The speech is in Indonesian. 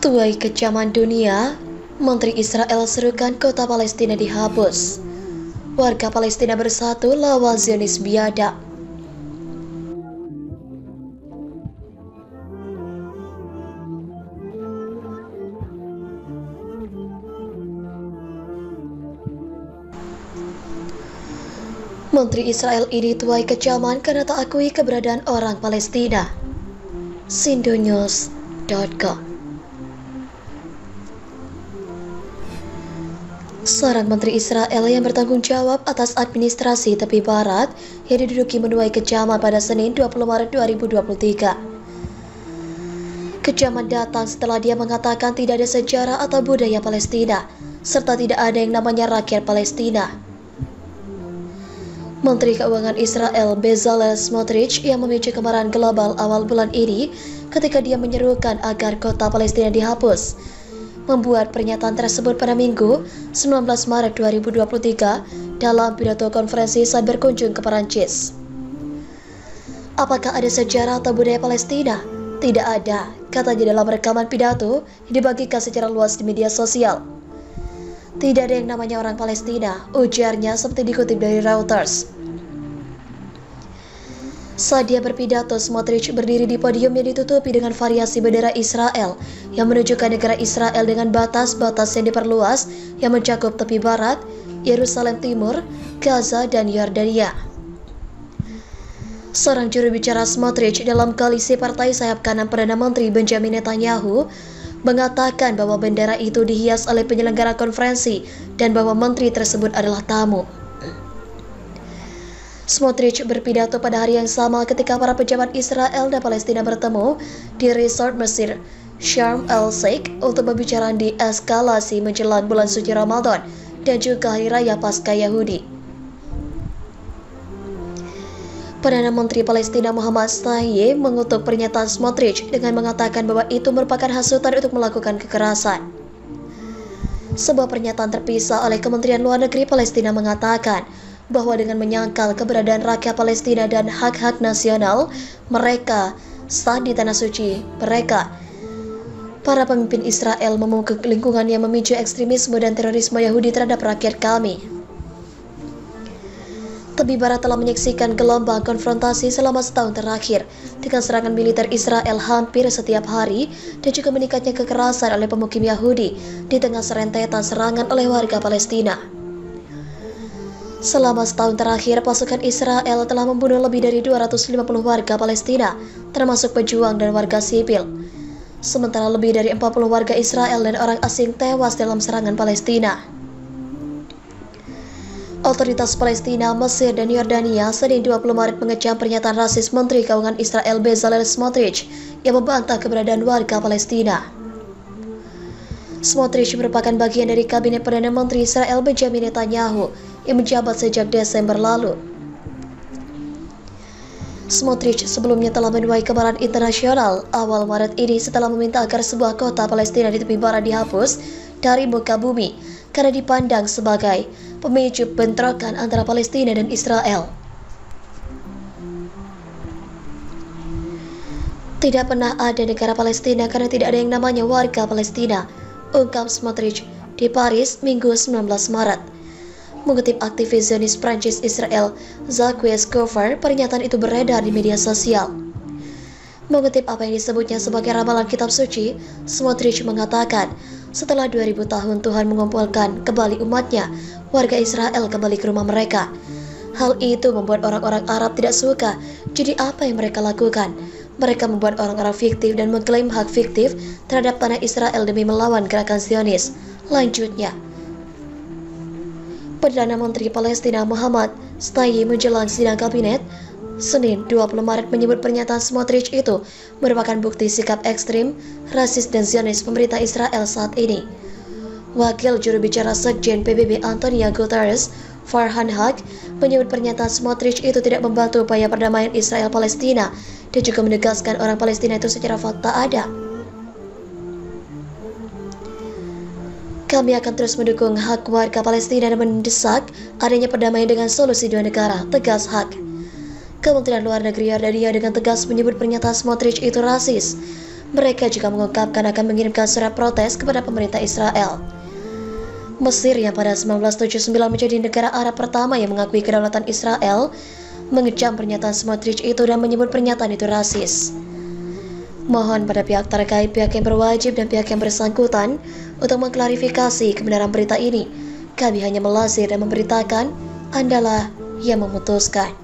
Tuai kecaman dunia, Menteri Israel serukan kota Palestina dihapus. Warga Palestina bersatu lawan Zionis biadab. Menteri Israel ini tuai kecaman karena tak akui keberadaan orang Palestina. Sindonews.com. Seorang menteri Israel yang bertanggung jawab atas administrasi tepi barat yang diduduki menuai kecaman pada Senin 20 Maret 2023. Kecaman datang setelah dia mengatakan tidak ada sejarah atau budaya Palestina, serta tidak ada yang namanya rakyat Palestina. Menteri Keuangan Israel Bezalel Smotrich yang memicu kemarahan global awal bulan ini ketika dia menyerukan agar kota Palestina dihapus, membuat pernyataan tersebut pada Minggu 19 Maret 2023 dalam pidato konferensi saat berkunjung ke Perancis. Apakah ada sejarah atau budaya Palestina? Tidak ada, katanya dalam rekaman pidato yang dibagikan secara luas di media sosial. Tidak ada yang namanya orang Palestina, ujarnya seperti dikutip dari Reuters. Saat dia berpidato, Smotrich berdiri di podium yang ditutupi dengan variasi bendera Israel yang menunjukkan negara Israel dengan batas-batas yang diperluas yang mencakup tepi barat, Yerusalem Timur, Gaza, dan Yordania. Seorang juru bicara Smotrich dalam koalisi partai sayap kanan Perdana Menteri Benjamin Netanyahu mengatakan bahwa bendera itu dihias oleh penyelenggara konferensi dan bahwa menteri tersebut adalah tamu. Smotrich berpidato pada hari yang sama ketika para pejabat Israel dan Palestina bertemu di resort Mesir Sharm el-Sheikh untuk pembicaraan di eskalasi menjelang bulan suci Ramadan dan juga Hari Raya Paskah Yahudi. Perdana Menteri Palestina Muhammad Shtayyeh mengutuk pernyataan Smotrich dengan mengatakan bahwa itu merupakan hasutan untuk melakukan kekerasan. Sebuah pernyataan terpisah oleh Kementerian Luar Negeri Palestina mengatakan bahwa dengan menyangkal keberadaan rakyat Palestina dan hak-hak nasional mereka sah di tanah suci mereka, para pemimpin Israel memukul lingkungan yang memicu ekstremisme dan terorisme Yahudi terhadap rakyat kami. Tepi barat telah menyaksikan gelombang konfrontasi selama setahun terakhir dengan serangan militer Israel hampir setiap hari dan juga meningkatnya kekerasan oleh pemukim Yahudi di tengah serentetan serangan oleh warga Palestina. Selama setahun terakhir, pasukan Israel telah membunuh lebih dari 250 warga Palestina, termasuk pejuang dan warga sipil. Sementara lebih dari 40 warga Israel dan orang asing tewas dalam serangan Palestina. Otoritas Palestina, Mesir, dan Yordania Senin 20 Maret mengecam pernyataan rasis Menteri Keuangan Israel Bezalel Smotrich yang membantah keberadaan warga Palestina. Smotrich merupakan bagian dari kabinet Perdana Menteri Israel Benjamin Netanyahu yang menjabat sejak Desember lalu. Smotrich sebelumnya telah menuai kemarahan internasional awal Maret ini setelah meminta agar sebuah kota Palestina di tepi barat dihapus dari muka bumi karena dipandang sebagai pemicu bentrokan antara Palestina dan Israel. Tidak pernah ada negara Palestina karena tidak ada yang namanya warga Palestina, ungkap Smotrich di Paris Minggu 19 Maret. Mengutip aktivis Zionis Prancis Israel Jacques Gover, pernyataan itu beredar di media sosial. Mengutip apa yang disebutnya sebagai ramalan kitab suci, Smotrich mengatakan, setelah 2000 tahun Tuhan mengumpulkan kembali umatnya, warga Israel kembali ke rumah mereka. Hal itu membuat orang-orang Arab tidak suka, jadi apa yang mereka lakukan? Mereka membuat orang-orang fiktif dan mengklaim hak fiktif terhadap tanah Israel demi melawan gerakan Zionis. Lanjutnya, Perdana Menteri Palestina Muhammad Shtayyeh menjelang sidang kabinet Senin 20 Maret menyebut pernyataan Smotrich itu merupakan bukti sikap ekstrim, rasis dan Zionis pemerintah Israel saat ini. Wakil juru bicara Sekjen PBB Antonio Guterres, Farhan Haq, menyebut pernyataan Smotrich itu tidak membantu upaya perdamaian Israel-Palestina dan juga menegaskan orang Palestina itu secara fakta ada. Kami akan terus mendukung hak warga Palestina dan mendesak adanya perdamaian dengan solusi dua negara, tegas Haq. Kementerian Luar Negeri Yordania dengan tegas menyebut pernyataan Smotrich itu rasis. Mereka juga mengungkapkan akan mengirimkan surat protes kepada pemerintah Israel. Mesir yang pada 1979 menjadi negara Arab pertama yang mengakui kedaulatan Israel, mengecam pernyataan Smotrich itu dan menyebut pernyataan itu rasis. Mohon pada pihak terkait, pihak yang berwajib dan pihak yang bersangkutan untuk mengklarifikasi kebenaran berita ini. Kami hanya melasir dan memberitakan, Andalah yang memutuskan.